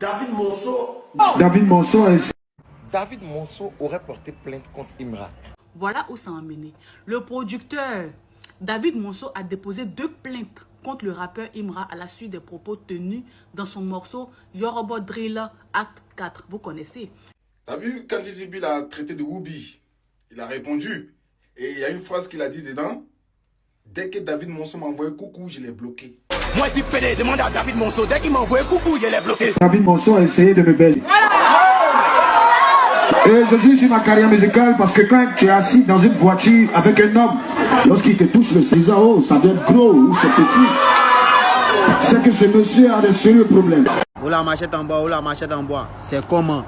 David Monceau. David Monceau est... David Monceau aurait porté plainte contre Imra. Voilà où ça a mené. Le producteur David Monceau a déposé 2 plaintes contre le rappeur Imra à la suite des propos tenus dans son morceau Yoruba Drill Acte 4. Vous connaissez? T'as vu quand JJB l'a traité de Woubi? Il a répondu. Et il y a une phrase qu'il a dit dedans. Dès que David Monceau m'a envoyé coucou, je l'ai bloqué. Moi, si PD demande à David Monceau, dès qu'il m'a envoyé coucou, je l'ai bloqué. David Monceau a essayé de me baiser. Et je suis sur ma carrière musicale parce que quand tu es assis dans une voiture avec un homme, lorsqu'il te touche le ciseau, oh, ça doit être gros ou c'est petit. C'est que ce monsieur a de sérieux problèmes. Ou la machette en bois, ou la machette en bois. C'est comment?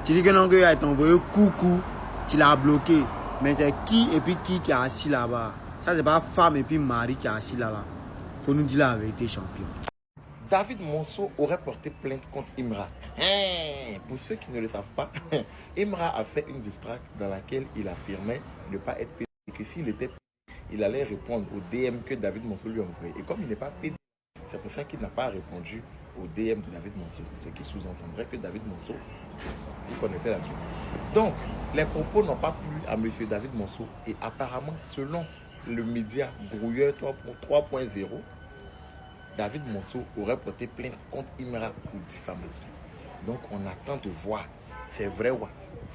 Tu dis que non, il a envoyé coucou, tu l'as bloqué. Mais c'est qui et puis qui est assis là-bas? Ça, c'est pas femme et puis mari qui est assis là-bas. Faut nous dire la vérité, champion. David Monceau aurait porté plainte contre Imra. Pour ceux qui ne le savent pas, Imra a fait une distract dans laquelle il affirmait ne pas être pédé et que s'il était pédé, il allait répondre au DM que David Monceau lui a envoyé. Et comme il n'est pas pédé, c'est pour ça qu'il n'a pas répondu au DM de David Monceau. Ce qui sous-entendrait que David Monceau, il connaissait la suite. Donc, les propos n'ont pas plu à M. David Monceau et apparemment, selon le média Brouilleur 3.0, David Monceau aurait porté plainte contre Imra pour diffamation. Donc on attend de voir. C'est vrai ou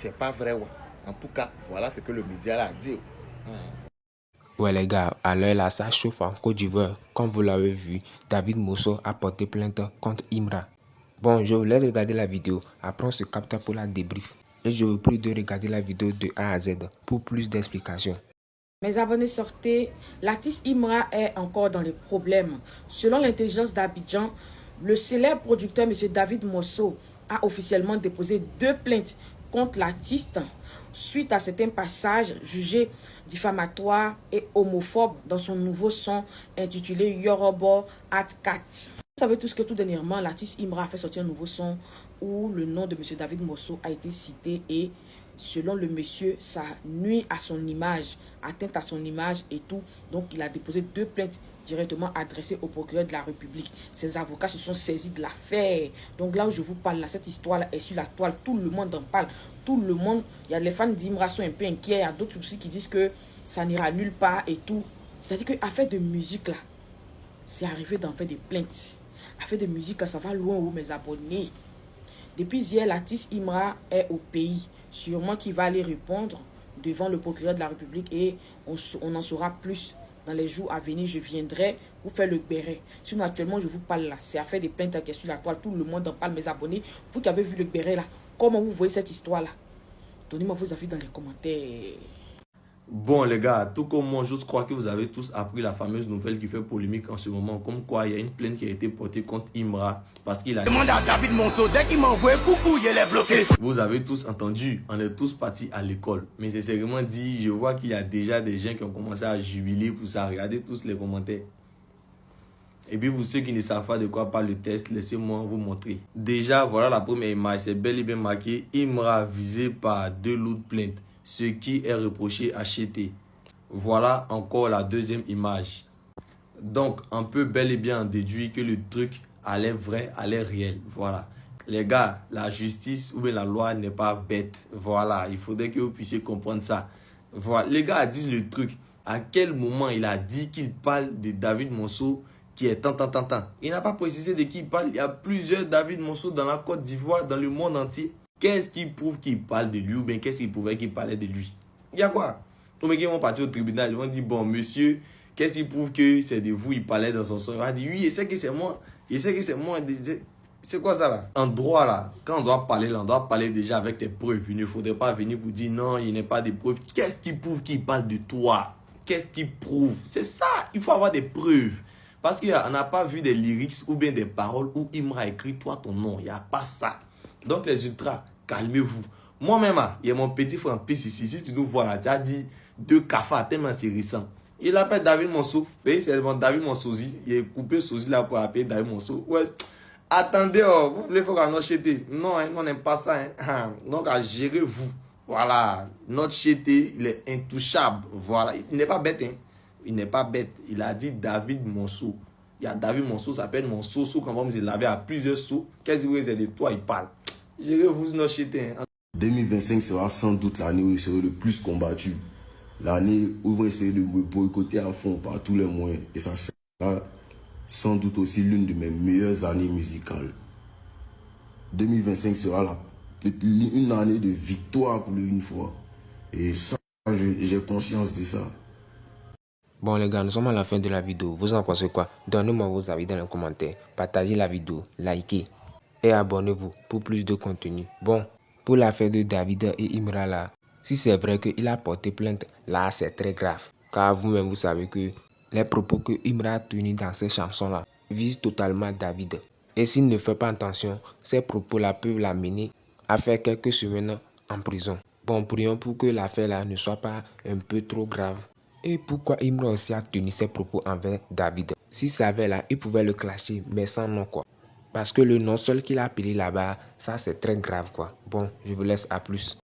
c'est pas vrai ou. En tout cas, voilà ce que le média a dit. Ouais les gars, alors là ça chauffe en Côte d'Ivoire. Comme vous l'avez vu, David Monceau a porté plainte contre Imra. Bon, je vous laisse regarder la vidéo. Après on se capte pour la débrief. Et je vous prie de regarder la vidéo de A à Z pour plus d'explications. Mes abonnés, sortez. L'artiste Imra est encore dans les problèmes. Selon l'intelligence d'Abidjan, le célèbre producteur M. David Monceau a officiellement déposé 2 plaintes contre l'artiste suite à certains passages jugés diffamatoires et homophobes dans son nouveau son intitulé Yoruba Acte 4. Vous savez tous que tout dernièrement, l'artiste Imra a fait sortir un nouveau son où le nom de M. David Monceau a été cité et selon le monsieur, ça nuit à son image, atteinte à son image et tout. Donc, il a déposé 2 plaintes directement adressées au procureur de la République. Ses avocats se sont saisis de l'affaire. Donc, là où je vous parle, là, cette histoire-là est sur la toile. Tout le monde en parle. Tout le monde, il y a les fans d'Imra sont un peu inquiets. Il y a d'autres aussi qui disent que ça n'ira nulle part et tout. C'est-à-dire que affaire de musique, là, c'est arrivé d'en faire des plaintes. Affaire de musique, là, ça va loin, où mes abonnés. Depuis hier, l'artiste Imra est au pays. Sûrement qu'il va aller répondre devant le procureur de la République et on en saura plus dans les jours à venir. Je viendrai vous faire le béret. Sinon, actuellement, je vous parle là. C'est affaire des plaintes qui est sur la toile. Tout le monde en parle, mes abonnés. Vous qui avez vu le béret là, comment vous voyez cette histoire là? Donnez-moi vos avis dans les commentaires. Bon les gars, tout comme moi, je crois que vous avez tous appris la fameuse nouvelle qui fait polémique en ce moment. Comme quoi, il y a une plainte qui a été portée contre Imra parce qu'il a... Demande à David Monceau, dès qu'il m'a envoyé coucou, je l'ai bloqué. Vous avez tous entendu, on est tous partis à l'école. Mais c'est sérieusement dit, je vois qu'il y a déjà des gens qui ont commencé à jubiler pour ça. Regardez tous les commentaires. Et puis pour ceux qui ne savent pas de quoi parle le test, laissez-moi vous montrer. Déjà, voilà la première image. C'est bel et bien marqué Imra visé par 2 lourdes plaintes, ce qui est reproché à Chété. Voilà encore la deuxième image. Donc, on peut bel et bien en déduire que le truc allait vrai, allait réel. Voilà. Les gars, la justice ou bien la loi n'est pas bête. Voilà, il faudrait que vous puissiez comprendre ça. Voilà, les gars disent le truc. À quel moment il a dit qu'il parle de David Monceau qui est tant. Il n'a pas précisé de qui il parle. Il y a plusieurs David Monceau dans la Côte d'Ivoire, dans le monde entier. Qu'est-ce qui prouve qu'il parle de lui ou bien qu'est-ce qui prouvait qu'il parlait de lui? Il y a quoi? Tous les gens vont partir au tribunal, ils vont dire, bon monsieur, qu'est-ce qui prouve que c'est de vous, il parlait dans son son? Il va dire, oui, il sait que c'est moi. Il sait que c'est moi. C'est quoi ça là? En droit là, quand on doit parler là, on doit parler déjà avec des preuves. Il ne faudrait pas venir pour dire, non, il n'est pas de preuves. Qu'est-ce qui prouve qu'il parle de toi? Qu'est-ce qui prouve? C'est ça, il faut avoir des preuves. Parce qu'on n'a pas vu des lyrics ou bien des paroles où Imra a écrit toi ton nom. Il n'y a pas ça. Donc les ultras, calmez-vous. Moi-même, il y a mon petit frère Pisse ici. Si tu nous vois là, tu as dit 2 cafards, tellement c'est récent. Il appelle David Monceau. Oui, c'est mon David Monceauzi. Il a coupé Sozi là pour appeler David Monceau. Ouais. Attendez, oh, vous voulez faire qu'on chété? Non, hein, on n'aime pas ça. Hein. Donc, gérez-vous. Voilà. Notre chété, il est intouchable. Voilà. Il n'est pas bête. Hein. Il n'est pas bête. Il a dit David Monceau. Il y a David Monceau, ça s'appelle Monceau, quand on se laver à plusieurs sauts. Qu'est-ce que c'est de toi, il parle. Je vais vous nocher. 2025 sera sans doute l'année où il sera le plus combattu. L'année où ils vont essayer de me boycotter à fond par tous les moyens. Et ça sera sans doute aussi l'une de mes meilleures années musicales. 2025 sera une année de victoire pour une fois. Et ça, j'ai conscience de ça. Bon les gars, nous sommes à la fin de la vidéo. Vous en pensez quoi? Donnez-moi vos avis dans les commentaires. Partagez la vidéo, likez et abonnez-vous pour plus de contenu. Bon, pour l'affaire de David et Imra là, si c'est vrai qu'il a porté plainte, là c'est très grave. Car vous-même vous savez que les propos que Imra a tenus dans ces chansons là visent totalement David. Et s'il ne fait pas attention, ces propos là peuvent l'amener à faire quelques semaines en prison. Bon, prions pour que l'affaire là ne soit pas un peu trop grave. Et pourquoi Imra aussi a tenu ses propos envers David? S'il savait là, il pouvait le clasher, mais sans nom quoi. Parce que le nom seul qu'il a appelé là-bas, ça c'est très grave quoi. Bon, je vous laisse, à plus.